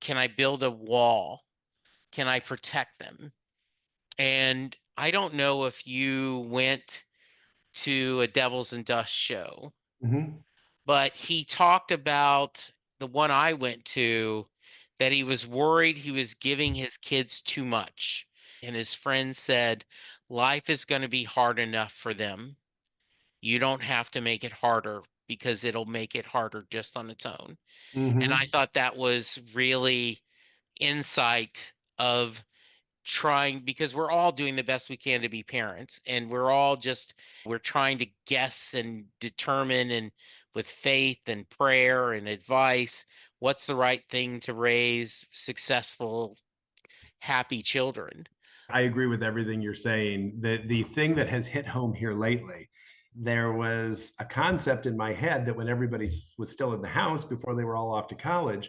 can I build a wall? Can I protect them? And I don't know if you went to a Devils and Dust show, Mm-hmm. but he talked about the one I went to, that he was worried he was giving his kids too much. And his friend said, "Life is going to be hard enough for them. You don't have to make it harder because it'll make it harder just on its own." And I Mm-hmm. thought that was really insight of trying, because we're all doing the best we can to be parents, and we're trying to guess and determine, and with faith and prayer and advice, what's the right thing to raise successful, happy children. I agree with everything you're saying. The thing that has hit home here lately, there was a concept in my head that when everybody was still in the house before they were all off to college,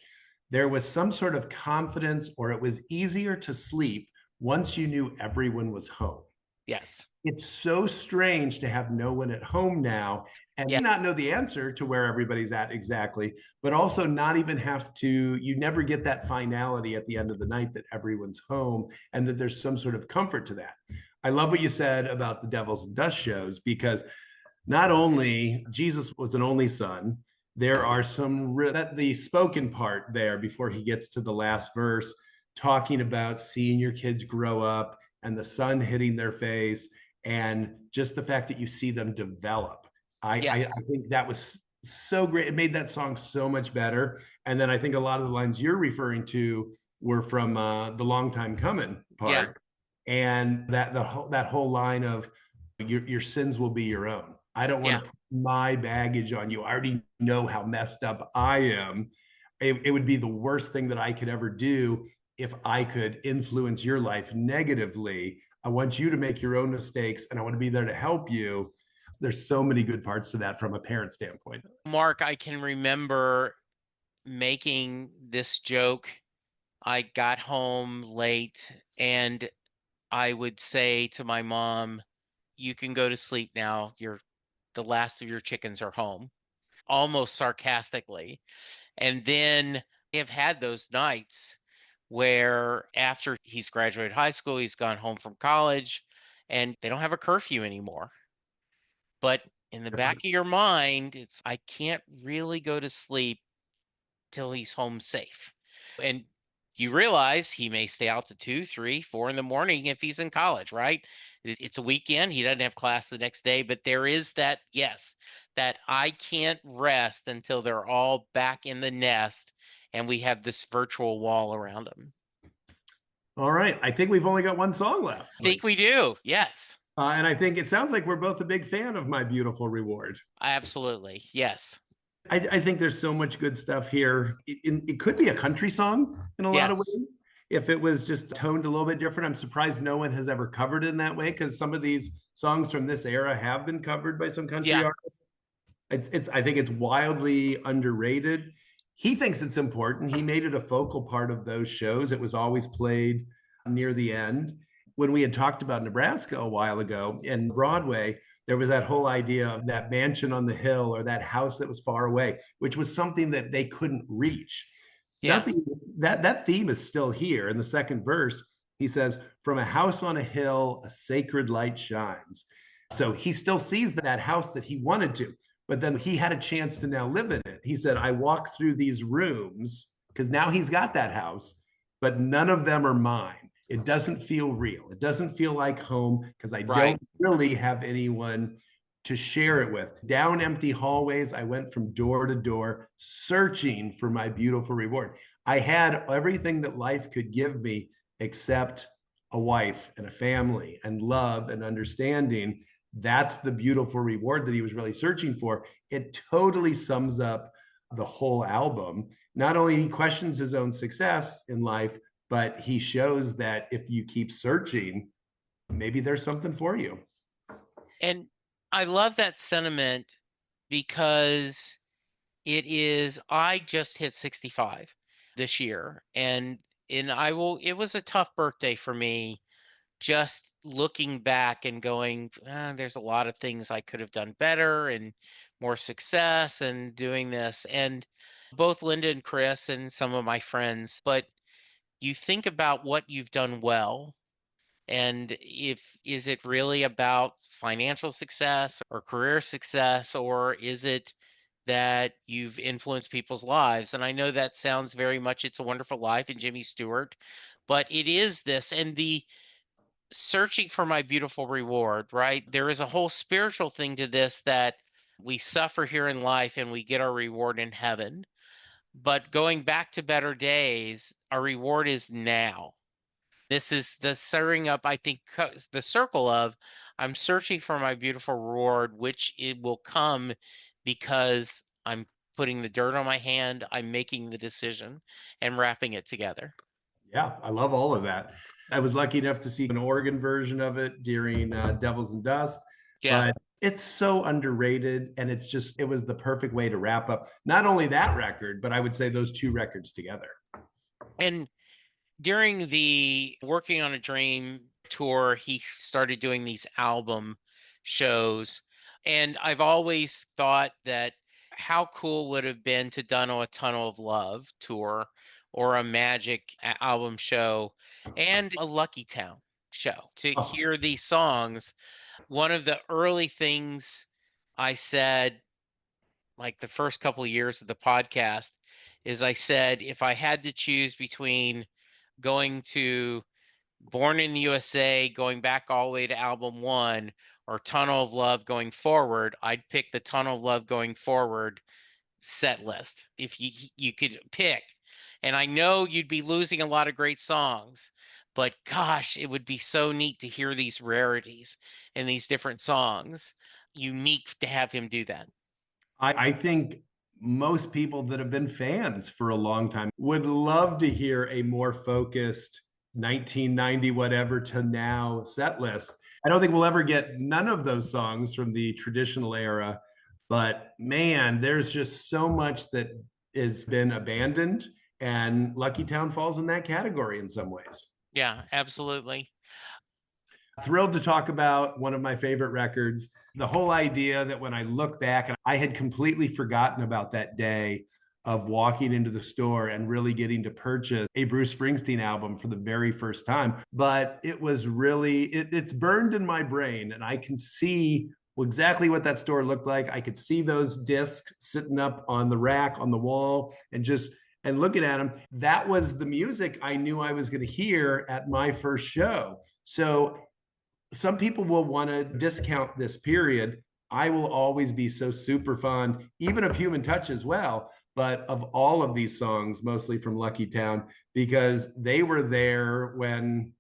there was some sort of confidence, or it was easier to sleep once you knew everyone was home. Yes. It's so strange to have no one at home now and Yeah. not know the answer to where everybody's at exactly, but also not even have to, you never get that finality at the end of the night that everyone's home and that there's some sort of comfort to that. I love what you said about the Devils and Dust shows, because not only Jesus was an only son, there are that the spoken part there before he gets to the last verse, talking about seeing your kids grow up and the sun hitting their face, and just the fact that you see them develop. I Yes. think that was so great. It made that song so much better. And then I think a lot of the lines you're referring to were from the long time coming Yeah. part, and that whole line of your sins will be your own. I don't want Yeah. to put my baggage on you. I already know how messed up I am. It would be the worst thing that I could ever do if I could influence your life negatively. I want you to make your own mistakes and I want to be there to help you. There's so many good parts to that from a parent standpoint. Mark, I can remember making this joke. I got home late, and I would say to my mom, "You can go to sleep now. The last of your chickens are home." almost sarcastically. And then I have had those nights where after he's graduated high school, he's gone home from college, and they don't have a curfew anymore. But in the back of your mind, it's I can't really go to sleep till he's home safe. And you realize he may stay out to 2, 3, 4 in the morning if he's in college, right? It's a weekend. He doesn't have class the next day, but there is that, yes, that I can't rest until they're all back in the nest and we have this virtual wall around them. All right. I think we've only got one song left. I think we do. Yes. And I think it sounds like we're both a big fan of My Beautiful Reward. Absolutely. Yes. I think there's so much good stuff here. It could be a country song in a lot of Yes. ways. If it was just toned a little bit different, I'm surprised no one has ever covered it in that way, because some of these songs from this era have been covered by some country Yeah. artists. I think it's wildly underrated. He thinks it's important. He made it a focal part of those shows. It was always played near the end. When we had talked about Nebraska a while ago and Broadway, there was that whole idea of that mansion on the hill or that house that was far away, which was something that they couldn't reach. Yeah. Nothing that theme is still here. In the second verse, he says, "From a house on a hill, a sacred light shines." So he still sees that house that he wanted to, but then he had a chance to now live in it. He said, "I walk through these rooms," because now he's got that house, but none of them are mine. It doesn't feel real. It doesn't feel like home because I Right. don't really have anyone to share it with. Down empty hallways, I went from door to door searching for my beautiful reward. I had everything that life could give me except a wife and a family and love and understanding. That's the beautiful reward that he was really searching for. It totally sums up the whole album. Not only he questions his own success in life, but he shows that if you keep searching, maybe there's something for you. And I love that sentiment because I just hit 65 this year, and it was a tough birthday for me, just looking back and going, there's a lot of things I could have done better and more success and doing this. And both Linda and Chris and some of my friends, but you think about what you've done well, and is it really about financial success or career success, or is it that you've influenced people's lives? And I know that sounds very much It's a Wonderful Life and Jimmy Stewart, but it is this. And the searching for my beautiful reward, right? There is a whole spiritual thing to this, that we suffer here in life and we get our reward in heaven. But going back to better days, our reward is now. This is the stirring up, I think, the circle of I'm searching for my beautiful reward, which it will come because I'm putting the dirt on my hand, I'm making the decision and wrapping it together. Yeah, I love all of that. I was lucky enough to see an organ version of it during Devils and Dust, Yeah. but it's so underrated. And it was the perfect way to wrap up not only that record, but I would say those two records together. And during the Working on a Dream tour, he started doing these album shows. And I've always thought that how cool would it have been to done a Tunnel of Love tour or a Magic album show and a Lucky Town show to hear these songs. One of the early things I said, like the first couple of years of the podcast, is I said, if I had to choose between going to Born in the USA, going back all the way to album one, or Tunnel of Love going forward, I'd pick the Tunnel of Love going forward set list if you could pick. And I know you'd be losing a lot of great songs, but gosh, it would be so neat to hear these rarities and these different songs. Unique to have him do that. I think most people that have been fans for a long time would love to hear a more focused 1990 whatever to now set list. I don't think we'll ever get none of those songs from the traditional era, but man, there's just so much that has been abandoned, and Lucky Town falls in that category in some ways. Yeah, absolutely. Thrilled to talk about one of my favorite records. The whole idea that when I look back, and I had completely forgotten about that day of walking into the store and really getting to purchase a Bruce Springsteen album for the very first time. But it was really, it's burned in my brain, and I can see exactly what that store looked like. I could see those discs sitting up on the rack on the wall and just and looking at them. That was the music I knew I was going to hear at my first show. So some people will want to discount this period. I will always be so super fond, even of Human Touch as well, but of all of these songs, mostly from Lucky Town, because they were there when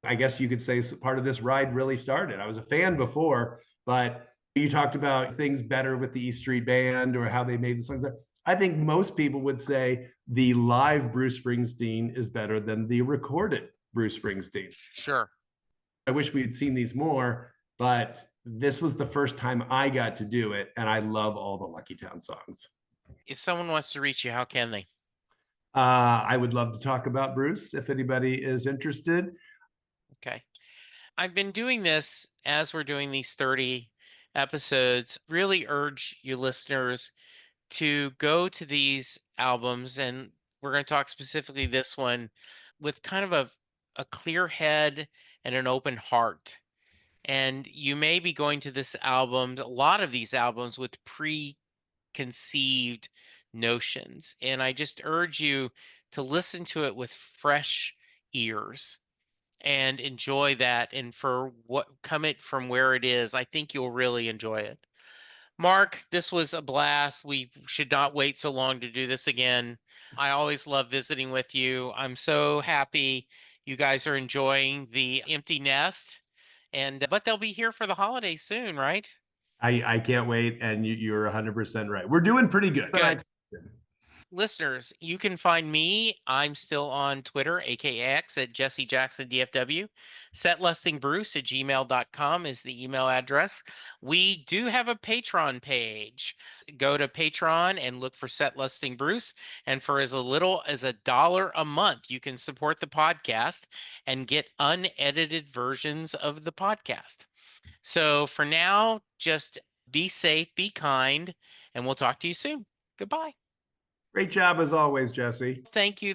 I guess you could say part of this ride really started. I was a fan before, but you talked about things better with the E Street Band or how they made the songs. I think most people would say the live Bruce Springsteen is better than the recorded Bruce Springsteen. Sure. I wish we had seen these more, but this was the first time I got to do it, and I love all the Lucky Town songs. If someone wants to reach you, how can they? I would love to talk about Bruce if anybody is interested. Okay. I've been doing this as we're doing these 30 episodes. Really urge you listeners to go to these albums, and we're going to talk specifically this one with kind of a clear head and an open heart. And you may be going to this album, a lot of these albums, with preconceived notions. And I just urge you to listen to it with fresh ears and enjoy that. And for what come it from where it is, I think you'll really enjoy it. Mark, this was a blast. We should not wait so long to do this again. I always love visiting with you. I'm so happy you guys are enjoying the empty nest. And but they'll be here for the holidays soon, right? I can't wait, and you're 100% right. We're doing pretty good. Good. Listeners, you can find me. I'm still on Twitter, AKX at Jesse Jackson DFW. Setlistingbruce at gmail.com is the email address. We do have a Patreon page. Go to Patreon and look for Setlisting Bruce. And for as little as $1 a month, you can support the podcast and get unedited versions of the podcast. So for now, just be safe, be kind, and we'll talk to you soon. Goodbye. Great job as always, Jesse. Thank you.